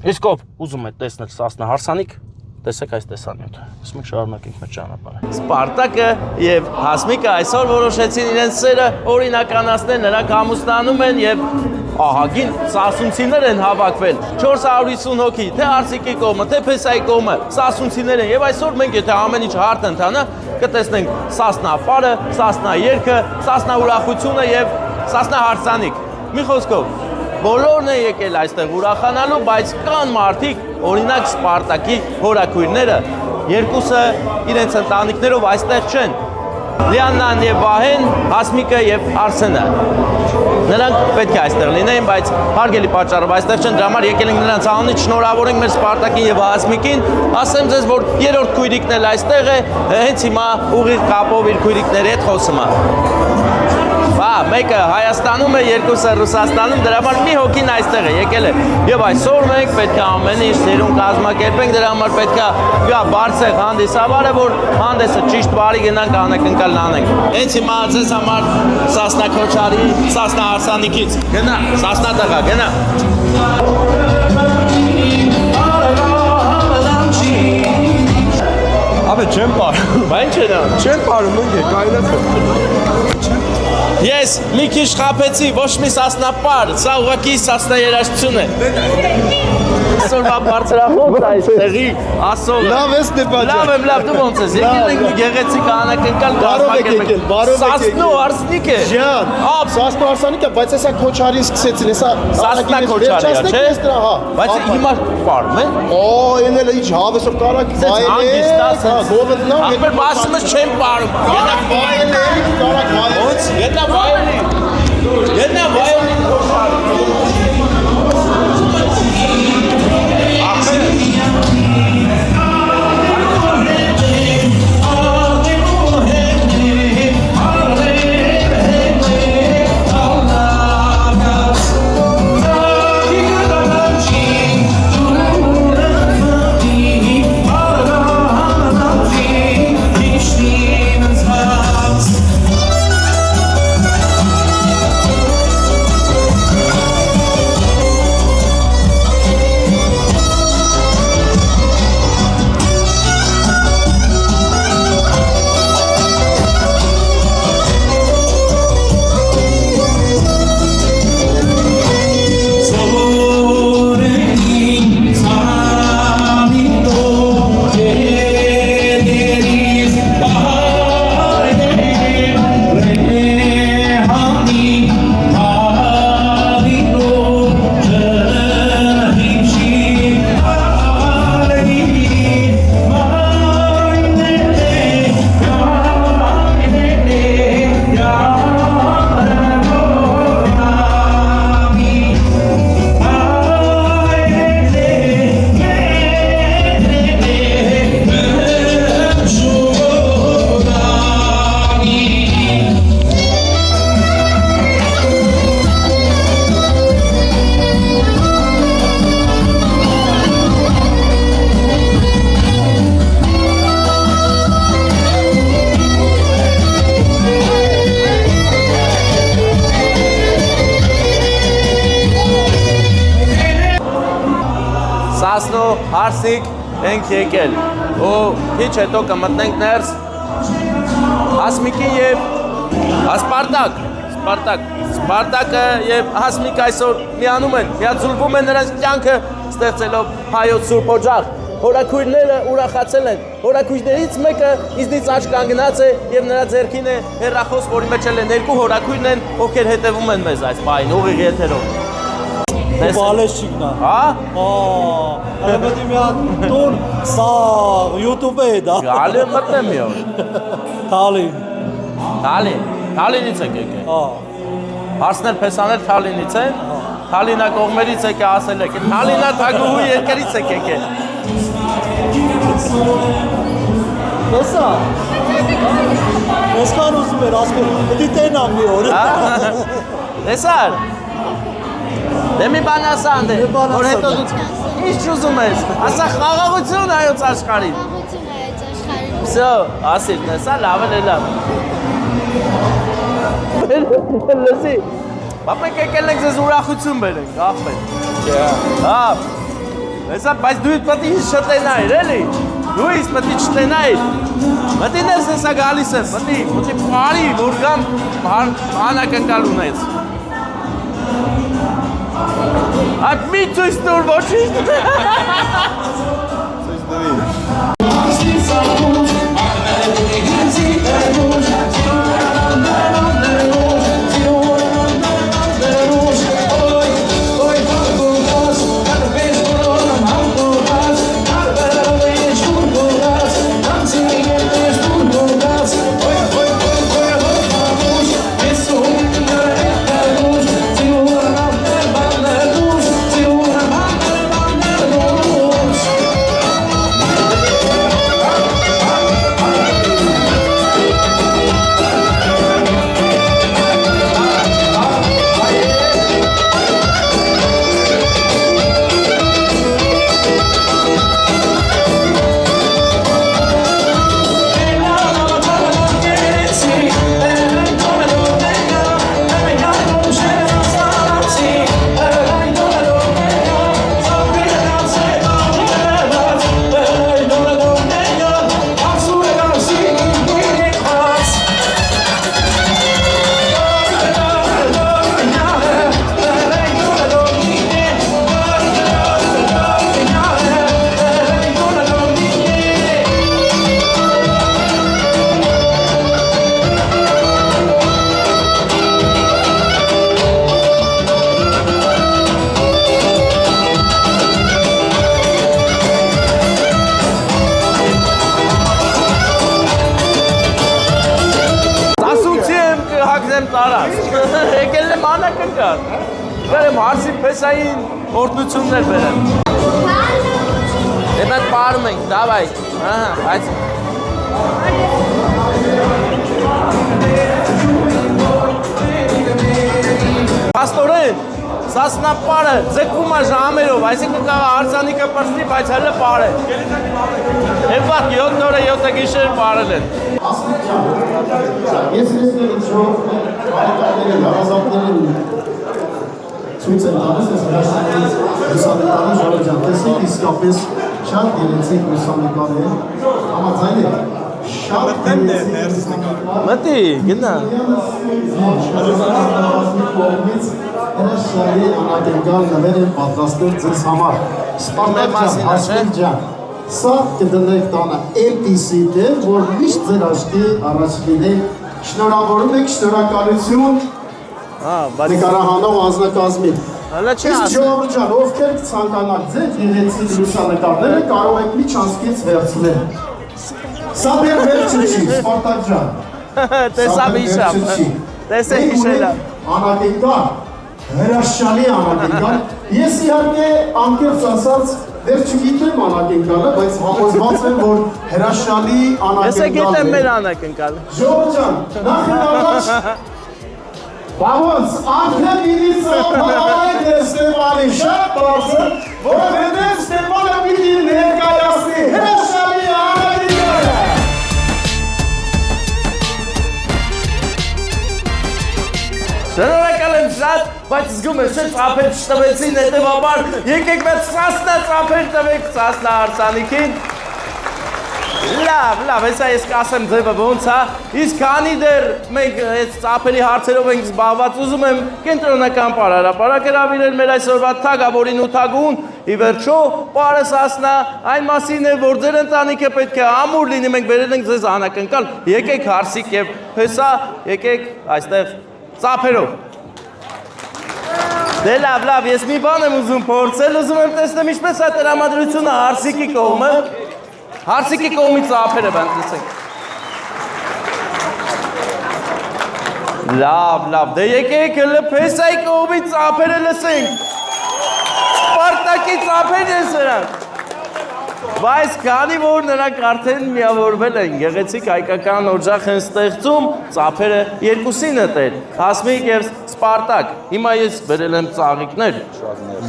Իսկ ով ուզում է տեսնել Սասնա հարսանիք, տեսեք այս տեսանյութը։ Իսկ մենք շարունակենք մեր ճանապարհը։ Սպարտակը եւ Հասմիկը այսօր որոշեցին իրենց սերը օրինականացնել, նրանք ամուսնանում են եւ ահագին սասունցիներ են հավաքվել 450 հոգի, թե Արսիկի կողմը, թե Փեսայի կողմը, սասունցիներ են եւ այսօր մենք եթե ամեն ինչ հարթ ընթանա, կտեսնենք Սասնա պարը, Սասնա երգը, Սասնա ուրախությունը եւ Սասնա հարսանիք։ Մի խոսքով, բոլորն են եկել այստեղ ուրախանալու, բայց կան մարդիկ, օրինակ Սպարտակի հորաքույրները, երկուսը իրենց ընտանիքներով այստեղ չեն։ Լիաննան եւ Վահեն, Հասմիկը եւ Արսենը։ Նրանք պետք է այստեղ լինեին, բայց հարգելի պատճառով այստեղ չեն, դրա համար եկել ենք նրանց անունից շնորհավորենք մեր Սպարտակին եւ Հասմիկին։ Ասեմ ձեզ, որ երրորդ քույրիկն էլ այստեղ է, հենց հիմա ուղիղ կապով իր քույրիկների հետ խոսում է։ Բա, մեկը Հայաստանում է, երկուսը Ռուսաստանում, դրա համար մի հոգին այստեղ է, եկել է։ Եվ այսօր մենք պետք է ամեն ինչ սերուն կազմակերպենք, դրա համար պետք է գա բարձր հանդիսավարը, որ հանդեսը ճիշտ բարի գնանք անակնկալ անենք։ Հենց հիմա ձեզ համար Սասնա Քոչարի, Սասնա հարսանիքից։ Գնա, Սասնա տղա, գնա։ Աբե չեմ պարում։ Բա ինչ է դա։ Չեմ պարում, ընկե, կայնացը։ Ես մի քիչ խափեցի, ոչ մի Սասնա պար, սա ուղղակի Սասնա երաժշտություն է։ Այսօրվա բարձրախոս այստեղի ասողը։ Լավ ես դեպաճա։ Լավ եմ, լավ, դու ոնց ես։ Եկել ենք մի գեղեցիկ անակնկալ կազմակերպենք։ Սասնո Արսնիկը։ Ջան, Սասնո Արսանիկը, բայց հեսա Քոչարին սկսեցին, հեսա Սասնա Քոչարի, չէ՞։ Բայց հիմա պարում են։ Օ, էնել ինչ հավեսով կարակ վայել։ Հա, գովտնա։ Ախպեր մասը չեմ պարում։ Գնա վայել, կարակ վայել։ Ոնց, գետա վայելի։ Գետա վայելի Քոչարի։ Սասնո Հարսիկ ենք եկել, ու քիչ հետո կմտնենք ներս Հասմիկին եւ Սպարտակը եւ Հասմիկը այսօր միանում են, միաձուլվում են նրանց կյանքը ստեղծելով հայոց սուրբ օջախ։ Հորաքույրները ուրախացել են, հորաքույրներից մեկը իզնից աչք կանգնած է եւ նրա ձեռքին է հեռախոս, որի մեջ էլ են երկու հորաքույրն են, ովքեր հետևում են մեզ այս պահին ուղիղ եթերով։ Բալեշիկնա։ Հա? Հա, պետք է մի հատ տուն սա YouTube-ը է դա։ Գալի մտնեմ մի օր։ Թալինից եք եկել։ Հա։ Հարսներ փեսաներ Թալինից են։ Թալինա կողմերից եկե ասել եք։ Թալինա թագուհու երկրից եք եկել։ Տեսա։ Այսքան ուզում էր ասել, պետք է տենամ մի օր։ Տեսար։ Դե մի բան ասա անդե, որ հետո դու ինչ ուզում ես, ասա խաղաղություն հայոց աշխարհին։ Խաղաղություն հայոց աշխարհին։ Всё, ասիր, տեսա, լավ է լավ։ Լսի, բապ մենք եկել ենք ձեզ ուրախություն բերենք, ախպեր։ Հա։ Հեսա, բայց դու պետք է ինձ չտենայր, էլի։ Դու ինձ պետք է չտենայր։ Մտի ներս հեսա գալիս է, մտի պարի, որ կամ անակնկալ ունես։ Այդ մի ցույց տուր, ոչինչ։ Ցույց տվի։ Եկել եմ անակնկալ, գարեմ հարսի պեսային օրդնություններ բերեմ։ Դե մենք պարում ենք, դավայ, այս։ Պաստորեն, սասնապարը ձգվում է ժամերով, այսինքն կաղա հարսանիկը պրսնի, բայց հելը պար է։ Եվ բակ 7 օրը 7 գիշեր պարել են։ Ես լսնելով հայտարարները հարազատներին ցույց են տալիս, ես հրաշքներից լուսանկարը ժողովրդյան տեսեք, իսկապես շատ գեղեցիկ լուսանկար է, համաձայն եք, շատ գեղեցիկ Մտի, գնա։ Հրաշքների անակնկալ նվեր են պատրաստել ձեզ համար։ Սպարտակ ջան, Հասմիկ ջան, սա կդնեք տանը այնպիսի դեր, որ միշտ ձեր աչքի առաջ լինեք, շնորհավորում եք, շնորհակալություն նկարահանող անձնակազմին։ Իսկ ժողովուրդ ջան, ովքեր կցանկանաք ձեր գեղեցիկ լուսանկարները, կարող եք միջանցքից վերցնել։ Սա մեր վերջը չի, Սպարտակ ջան։ Տեսա միշամ, տեսե հիշելա։ Անակնկալ, հրաշալի անակնկալ։ Ես իհարկե անկեղծ ասած դեռ չգիտեմ անակնկալը, բայց համոզված եմ, որ հրաշալի անակնկալ է։ Ես գիտեմ մեր անակնկալը։ Ժողովուրդ ջան, նախ առաջ Բավոց, արդեն իրից ապահարեք է Ստեվանի շատ բարձր, որովհետև Ստեվանը պիտի ներկայացնի հրաշալի անակնկալը։ Շնորհակալ եմ շատ, բայց զգում եմ շատ ծափեր չտվեցին, հետևաբար եկեք մեծ սասնա ծափեր տվեք սասնա հարսանիքին։ Լավ, հեսա ես կասեմ ձևը ոնց է, իսկ քանի դեռ մենք այս ծափերի հարցերով ենք զբաղված, ուզում եմ կենտրոնական պարարապարակ հրավիրել մեր այսօրվա թագավորին ու թագուհուն, ի վերջո պարը սասնա այն մասին է, որ ձեր ընտանիքը պետք է ամուր լինի, մենք բերել ենք ձեզ անակնկալ, եկեք հարսիկ եւ հեսա, եկեք այստեղ ծափերով։ Դե լավ, ես մի բան եմ ուզում փորձել, ուզում եմ տեսնեմ ինչպես է տրամադրությունը հարսիկի կողմը։ Հարսիկի կողմից ծափերը բանտ լսենք։ Լավ, դե եկեք հլը պեսայի կողմից ծափերը լսենք։ Սպարտակի ծափեր են սրանք։ Բայց քանի որ նրանք արդեն միավորվել են, գեղեցիկ հայկական օջախ են ստեղծում, ծափերը երկուսին է տեր, Հասմիկ եւ Սպարտակ։ Հիմա ես բերել եմ ծաղիկներ,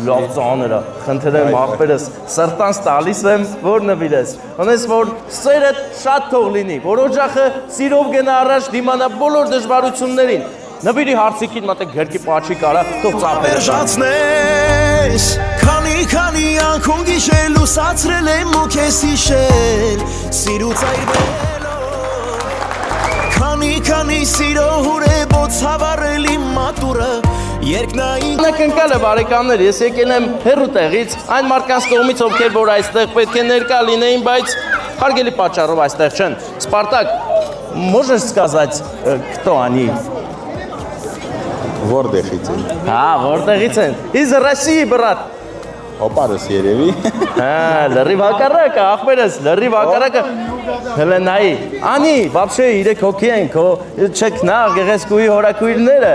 լավ ծանր է, խնդրեմ աղբերս, սրտանց տալիս եմ, որ նվիրես։ Ոնես որ սերդ շատ թող լինի, որ օջախը սիրով գնա առաջ դիմանա բոլոր դժվարություններին։ Նվիրի հարսիկին մատը գրքի պաչի կարա, թող ծափերը։ Շացնես, քանի Քանի անկում գիշեր լուսացրել եմ ու քեզ հիշել Սիրուց այրվելով Քանի սիրո հուրեբոց հավարել իմ մատուրը Երկնային Անակնկալ է բարեկամներ, ես եկել եմ հեռու տեղից, այն մարդկանց կողմից, ովքեր որ այստեղ պետք է ներկա լինեին, բայց հարգելի պատճառով այստեղ չեն։ Սպարտակ, можешь сказать, кто они? Որտեղից են։ Որտեղից են։ Из России, брат։ Օպարս երևի։ Լրիվ հակառակը, ախպերս, լրիվ հակառակը։ Հելենայի, անի, вообще 3 հոգի են, քո չքնաղ գեղեցկուի հորակույրները,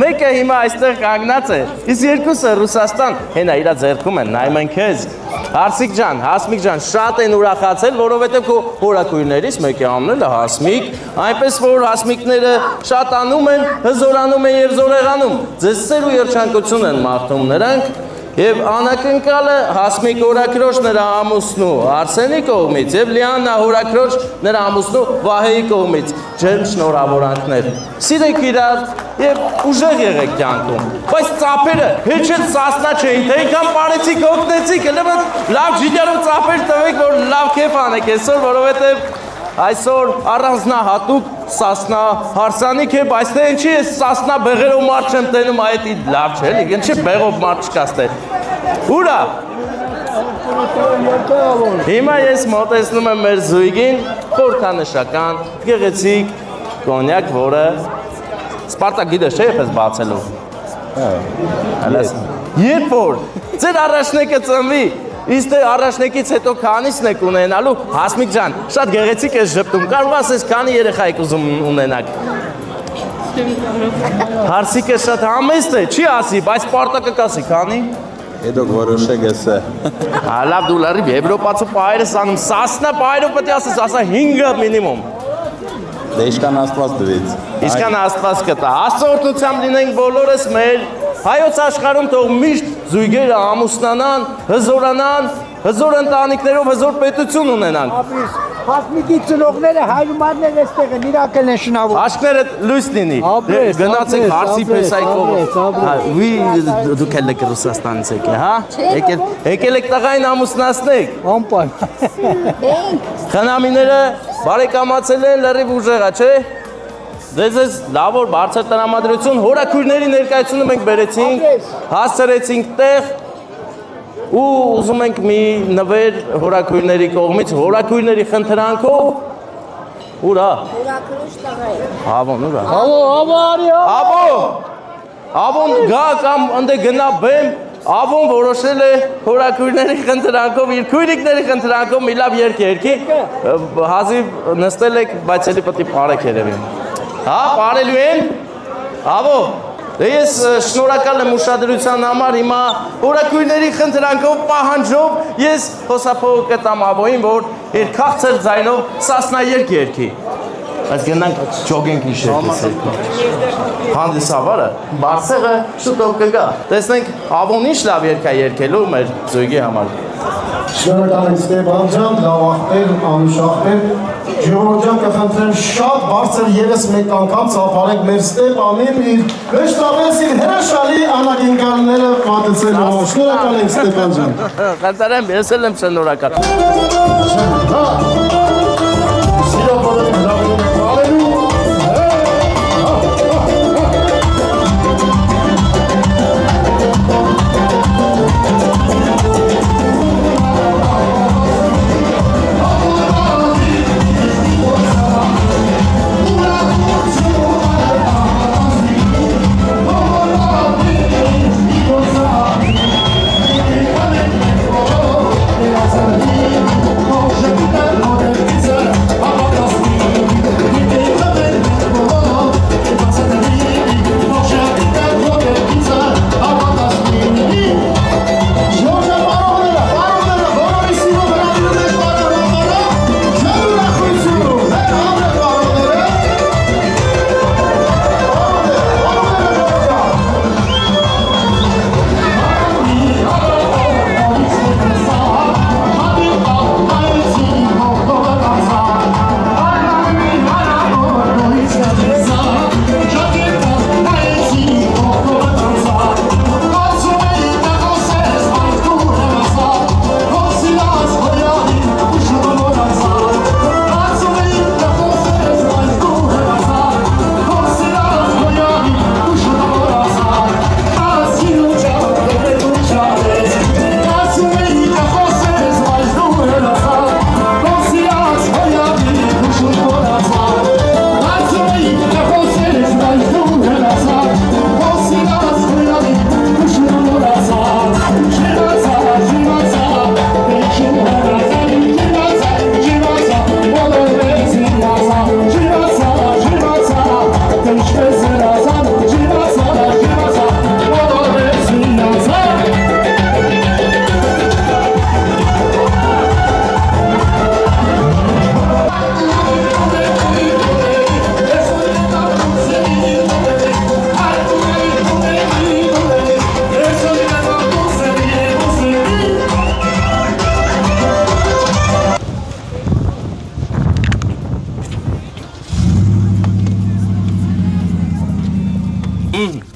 մեկը հիմա այստեղ կանգնած է, իսկ երկուսը Ռուսաստան, հենա իրա ձեռքում են, նայում են քեզ։ Հարսիկ ջան, Հասմիկ ջան, շատ են ուրախացել, որովհետև քո հորակույրներից մեկի անունն է Հասմիկ, այնպես որ Հասմիկները շատանում են, հզորանում են եւ զորեղանում։ Ձեզ սեր ու երջանկություն են մաղթում նրանք։ Եվ անակնկալը Հասմիկ հորաքրոջ նրա ամուսնու Արսենի կողմից եւ Լիաննա հորաքրոջ նրա ամուսնու Վահեի կողմից ջերմ շնորհավորանքներ։ Սիրեք իրար եւ ուժեղ եղեք կյանքում։ Բայց ծափերը հեչ էլ սասնա չէին, թե ինքան բարեցիք օգնեցիք, լավ ջիջարով ծափեր տվեք, որ լավ քեֆ անեք այսօր, որովհետեւ այսօր առանձնահատուկ Սասնա հարսանիք է, բայց թե ինչի ես Սասնա բեղերով մարդ չեմ տենում, այդ լավ չէ, ինչի բեղով մարդ չկաս տել։ Ուրա։ Հիմա ես մոտեցնում եմ մեր զույգին, խորհրդանշական, գեղեցիկ կոնյակ, որը Սպարտակ գիտես չէ՞ ես բացելու։ Երբ որ ձեր առաջնեկը ծնվի, իսկ առաջնեկից հետո քանիսն եք ունենալու, Հասմիկ ջան, շատ գեղեցիկ ես ժպտում, կարող ասես քանի երեխա եք ուզում ունենաք։ Հարսիկը շատ համեստ է, չի ասի, բայց Սպարտակը կասի, քանի։ Հետո որոշեք էսը։ Լավ դու լրիվ եվրոպացու պահեր ես անում, Սասնա պահերով պետք է ասես, ասա 5 մինիմում։ Դե իշքան Աստված տվեց։ Իշքան Աստված կտա։ Աստծո օրհնությամբ լինենք բոլորս մեր հայոց աշխարհում թող միշտ զույգերը ամուսնանան, հզորանան, հզոր ընտանիքներով հզոր պետություն ունենան։ Հասմիկի ծնողները հայրումաններ էստեղ են, իրակել են շնավոր։ Աշկները լույս լինի։ Գնացեք հարսի փեսայի կողմ։ Ուի դուք եք Ռուսաստանից եկել, հա? Եկել եք տղային ամուսնացնեք։ Անպայման։ Խնամիները բարեկամացել են լրիվ ուժեղա, չէ՞։ Ձեզ լավ որ բարձր տրամադրություն, հորաքույրների ներկայությունը մենք բերեցինք, հասցրեցինք տեղ ու ուզում ենք մի նվեր հորաքույրների կողմից, հորաքույրների խնդրանքով, ուրա։ Հորաքրոջ տղա է։ Ավոն, ուրա։ Ավո, Ավոն գա կամ ընդ գնա բեմ, Ավոն որոշել է հորաքույրների խնդրանքով, իր քույրիկների խնդրանքով մի լավ երգ երգի, հազիվ նստել եք, բայց էլի պետք է պարեք երևի։ Հա, պարելու են։ Ավո, դե ես շնորհակալ եմ ուշադրության համար, հիմա հորաքույրների խնդրանքով, պահանջով ես խոսափողը կտամ Ավոյին, որ իր քաղցր ձայնով Սասնա երգ երգի։ Այս գնանք ջոգենք իշերքից երկու։ Հանդիսավարը, բարձեղը շուտով կգա։ Տեսնենք Ավոն ինչ լավ երգ է երգելու մեր զույգի համար։ Շնորհակալ եմ Ստեփան ջան, լավ ախպեր, անուշ ախպեր։ Ժողովուրդ ջան, կխնդրեմ շատ բարձր ևս մեկ անգամ ծափարեք մեր Ստեփանին իր վեշտավես իր հրաշալի անակնկալները պատեցելով։ Շնորհակալ եմ Ստեփան ջան։ Խնդրեմ, ես էլ եմ շնորհակալ։ Սիրո բոլորին հրավիրում եմ բարելու։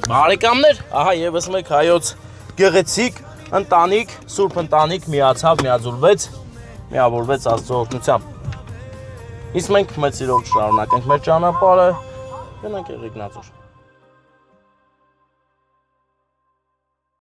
Բարեկամներ, ահա եւս մեկ հայոց գեղեցիկ ընտանիք, սուրբ ընտանիք միացավ, միավորվեց Աստծո օրհնությամբ։ Իսկ մենք մեծ սիրով շարունակենք մեր ճանապարհը, գնանք Եղեգնաձոր։